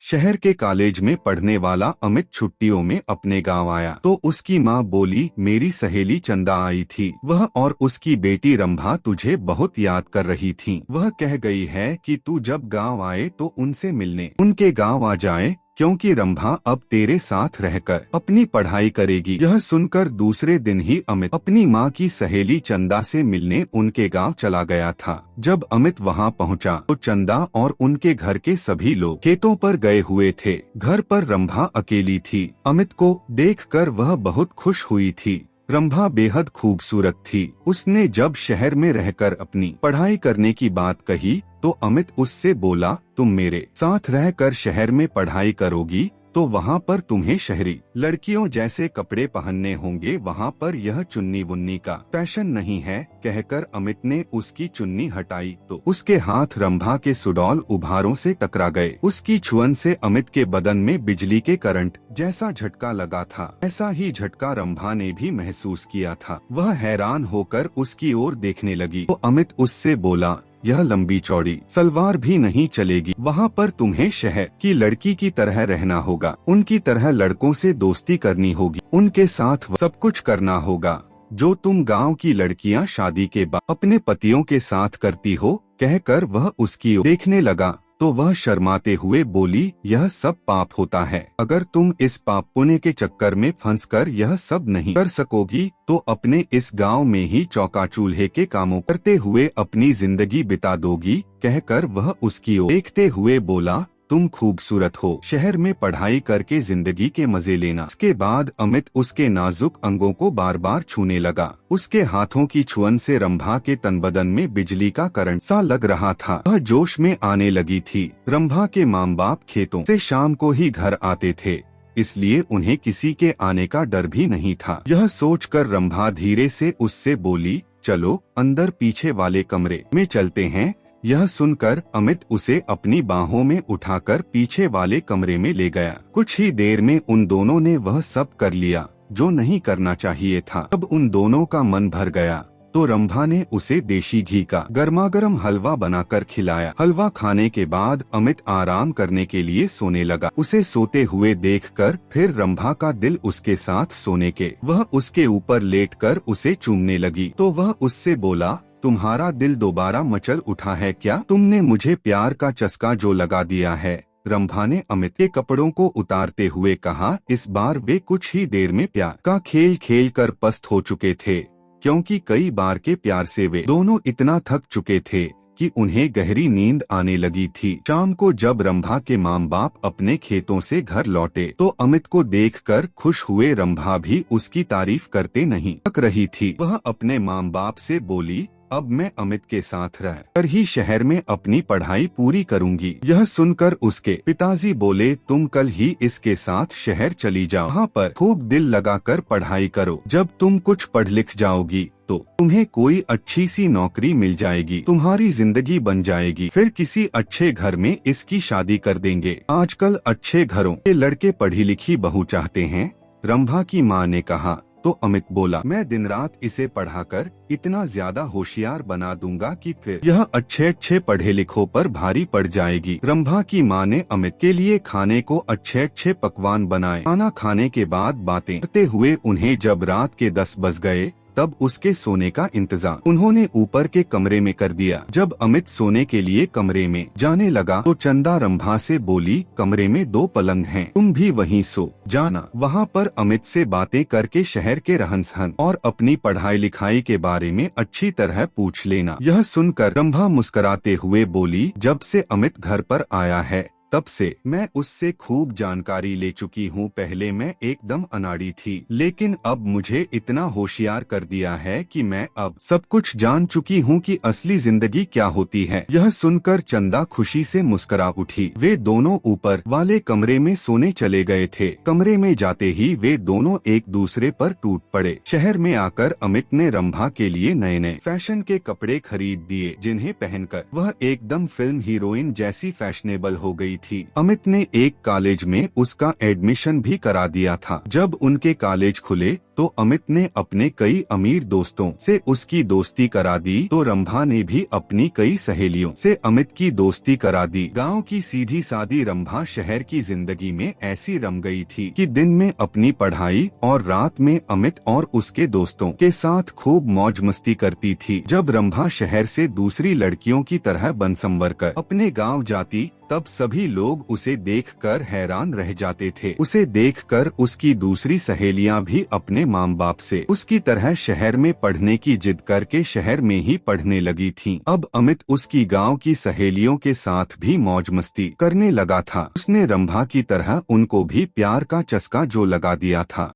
शहर के कॉलेज में पढ़ने वाला अमित छुट्टियों में अपने गांव आया तो उसकी माँ बोली, मेरी सहेली चंदा आई थी, वह और उसकी बेटी रंभा तुझे बहुत याद कर रही थी। वह कह गई है कि तू जब गांव आए तो उनसे मिलने उनके गांव आ जाए, क्योंकि रंभा अब तेरे साथ रहकर अपनी पढ़ाई करेगी। यह सुनकर दूसरे दिन ही अमित अपनी माँ की सहेली चंदा से मिलने उनके गांव चला गया था। जब अमित वहां पहुंचा तो चंदा और उनके घर के सभी लोग खेतों पर गए हुए थे। घर पर रंभा अकेली थी। अमित को देखकर वह बहुत खुश हुई थी। रंभा बेहद खूबसूरत थी। उसने जब शहर में रहकर अपनी पढ़ाई करने की बात कही तो अमित उससे बोला, तुम मेरे साथ रहकर शहर में पढ़ाई करोगी तो वहाँ पर तुम्हें शहरी लड़कियों जैसे कपड़े पहनने होंगे, वहाँ पर यह चुन्नी वुन्नी का फैशन नहीं है। कहकर अमित ने उसकी चुन्नी हटाई तो उसके हाथ रंभा के सुडौल उभारों से टकरा गए। उसकी छुअन से अमित के बदन में बिजली के करंट जैसा झटका लगा था। ऐसा ही झटका रंभा ने भी महसूस किया था। वह हैरान होकर उसकी ओर देखने लगी तो अमित उससे बोला, यह लंबी चौड़ी सलवार भी नहीं चलेगी, वहाँ पर तुम्हें शहर की लड़की की तरह रहना होगा। उनकी तरह लड़कों से दोस्ती करनी होगी, उनके साथ सब कुछ करना होगा जो तुम गांव की लड़कियां शादी के बाद अपने पतियों के साथ करती हो। कहकर वह उसकी ओर देखने लगा तो वह शर्माते हुए बोली, यह सब पाप होता है। अगर तुम इस पाप पुण्य के चक्कर में फंसकर यह सब नहीं कर सकोगी तो अपने इस गांव में ही चौका चूल्हे के कामों करते हुए अपनी जिंदगी बिता दोगी। कहकर वह उसकी ओर देखते हुए बोला, तुम खूबसूरत हो, शहर में पढ़ाई करके जिंदगी के मजे लेना। इसके बाद अमित उसके नाजुक अंगों को बार बार छूने लगा। उसके हाथों की छुअन से रंभा के तन बदन में बिजली का करंट सा लग रहा था। वह जोश में आने लगी थी। रंभा के माँ बाप खेतों से शाम को ही घर आते थे, इसलिए उन्हें किसी के आने का डर भी नहीं था। यह सोचकर रंभा धीरे से उससे बोली, चलो अंदर पीछे वाले कमरे में चलते हैं। यह सुनकर अमित उसे अपनी बाहों में उठाकर पीछे वाले कमरे में ले गया। कुछ ही देर में उन दोनों ने वह सब कर लिया जो नहीं करना चाहिए था। अब उन दोनों का मन भर गया तो रंभा ने उसे देशी घी का गर्मागर्म हलवा बनाकर खिलाया। हलवा खाने के बाद अमित आराम करने के लिए सोने लगा। उसे सोते हुए देखकर फिर रंभा का दिल उसके साथ सोने के वह उसके ऊपर लेटकर उसे चूमने लगी तो वह उससे बोला, तुम्हारा दिल दोबारा मचल उठा है क्या? तुमने मुझे प्यार का चस्का जो लगा दिया है। रंभा ने अमित के कपड़ों को उतारते हुए कहा। इस बार वे कुछ ही देर में प्यार का खेल खेल कर पस्त हो चुके थे, क्योंकि कई बार के प्यार से वे दोनों इतना थक चुके थे कि उन्हें गहरी नींद आने लगी थी। शाम को जब रंभा के माँ बाप अपने खेतों से घर लौटे तो अमित को देखकर खुश हुए रंभा भी उसकी तारीफ करते नहीं थक रही थी। वह अपने माँ बाप से बोली, अब मैं अमित के साथ रह कर ही शहर में अपनी पढ़ाई पूरी करूंगी। यह सुनकर उसके पिताजी बोले, तुम कल ही इसके साथ शहर चली जाओ, वहाँ पर खूब दिल लगाकर पढ़ाई करो। जब तुम कुछ पढ़ लिख जाओगी तो तुम्हें कोई अच्छी सी नौकरी मिल जाएगी, तुम्हारी जिंदगी बन जाएगी, फिर किसी अच्छे घर में इसकी शादी कर देंगे। आजकल अच्छे घरों के लड़के पढ़ी लिखी बहू चाहते हैं। रंभा की माँ ने कहा तो अमित बोला, मैं दिन रात इसे पढ़ाकर इतना ज्यादा होशियार बना दूंगा कि फिर यह अच्छे अच्छे पढ़े लिखों पर भारी पड़ जाएगी। रंभा की माँ ने अमित के लिए खाने को अच्छे अच्छे पकवान बनाए। खाना खाने के बाद बातें करते हुए उन्हें जब रात के 10 बज गए तब उसके सोने का इंतजाम उन्होंने ऊपर के कमरे में कर दिया। जब अमित सोने के लिए कमरे में जाने लगा तो चंदा रंभा से बोली, कमरे में 2 पलंग हैं, तुम भी वहीं सो जाना। वहाँ पर अमित से बातें करके शहर के रहन सहन और अपनी पढ़ाई लिखाई के बारे में अच्छी तरह पूछ लेना। यह सुनकर रंभा मुस्कुराते हुए बोली, जब से अमित घर पर आया है तब से मैं उससे खूब जानकारी ले चुकी हूँ। पहले मैं एकदम अनाड़ी थी, लेकिन अब मुझे इतना होशियार कर दिया है कि मैं अब सब कुछ जान चुकी हूँ कि असली जिंदगी क्या होती है। यह सुनकर चंदा खुशी से मुस्कुरा उठी। वे दोनों ऊपर वाले कमरे में सोने चले गए थे। कमरे में जाते ही वे दोनों एक दूसरे पर टूट पड़े। शहर में आकर अमित ने रंभा के लिए नए नए फैशन के कपड़े खरीद दिए, जिन्हें पहनकर वह एकदम फिल्म हीरोइन जैसी फैशनेबल हो गई थी। अमित ने एक कॉलेज में उसका एडमिशन भी करा दिया था। जब उनके कॉलेज खुले तो अमित ने अपने कई अमीर दोस्तों से उसकी दोस्ती करा दी, तो रंभा ने भी अपनी कई सहेलियों से अमित की दोस्ती करा दी। गांव की सीधी सादी रंभा शहर की जिंदगी में ऐसी रम गई थी कि दिन में अपनी पढ़ाई और रात में अमित और उसके दोस्तों के साथ खूब मौज मस्ती करती थी। जब रंभा शहर से दूसरी लड़कियों की तरह बन संवर कर अपने गाँव जाती, तब सभी लोग उसे देखकर हैरान रह जाते थे। उसे देखकर उसकी दूसरी सहेलियां भी अपने माँ बाप से उसकी तरह शहर में पढ़ने की जिद करके शहर में ही पढ़ने लगी थीं। अब अमित उसकी गांव की सहेलियों के साथ भी मौज मस्ती करने लगा था। उसने रंभा की तरह उनको भी प्यार का चस्का जो लगा दिया था।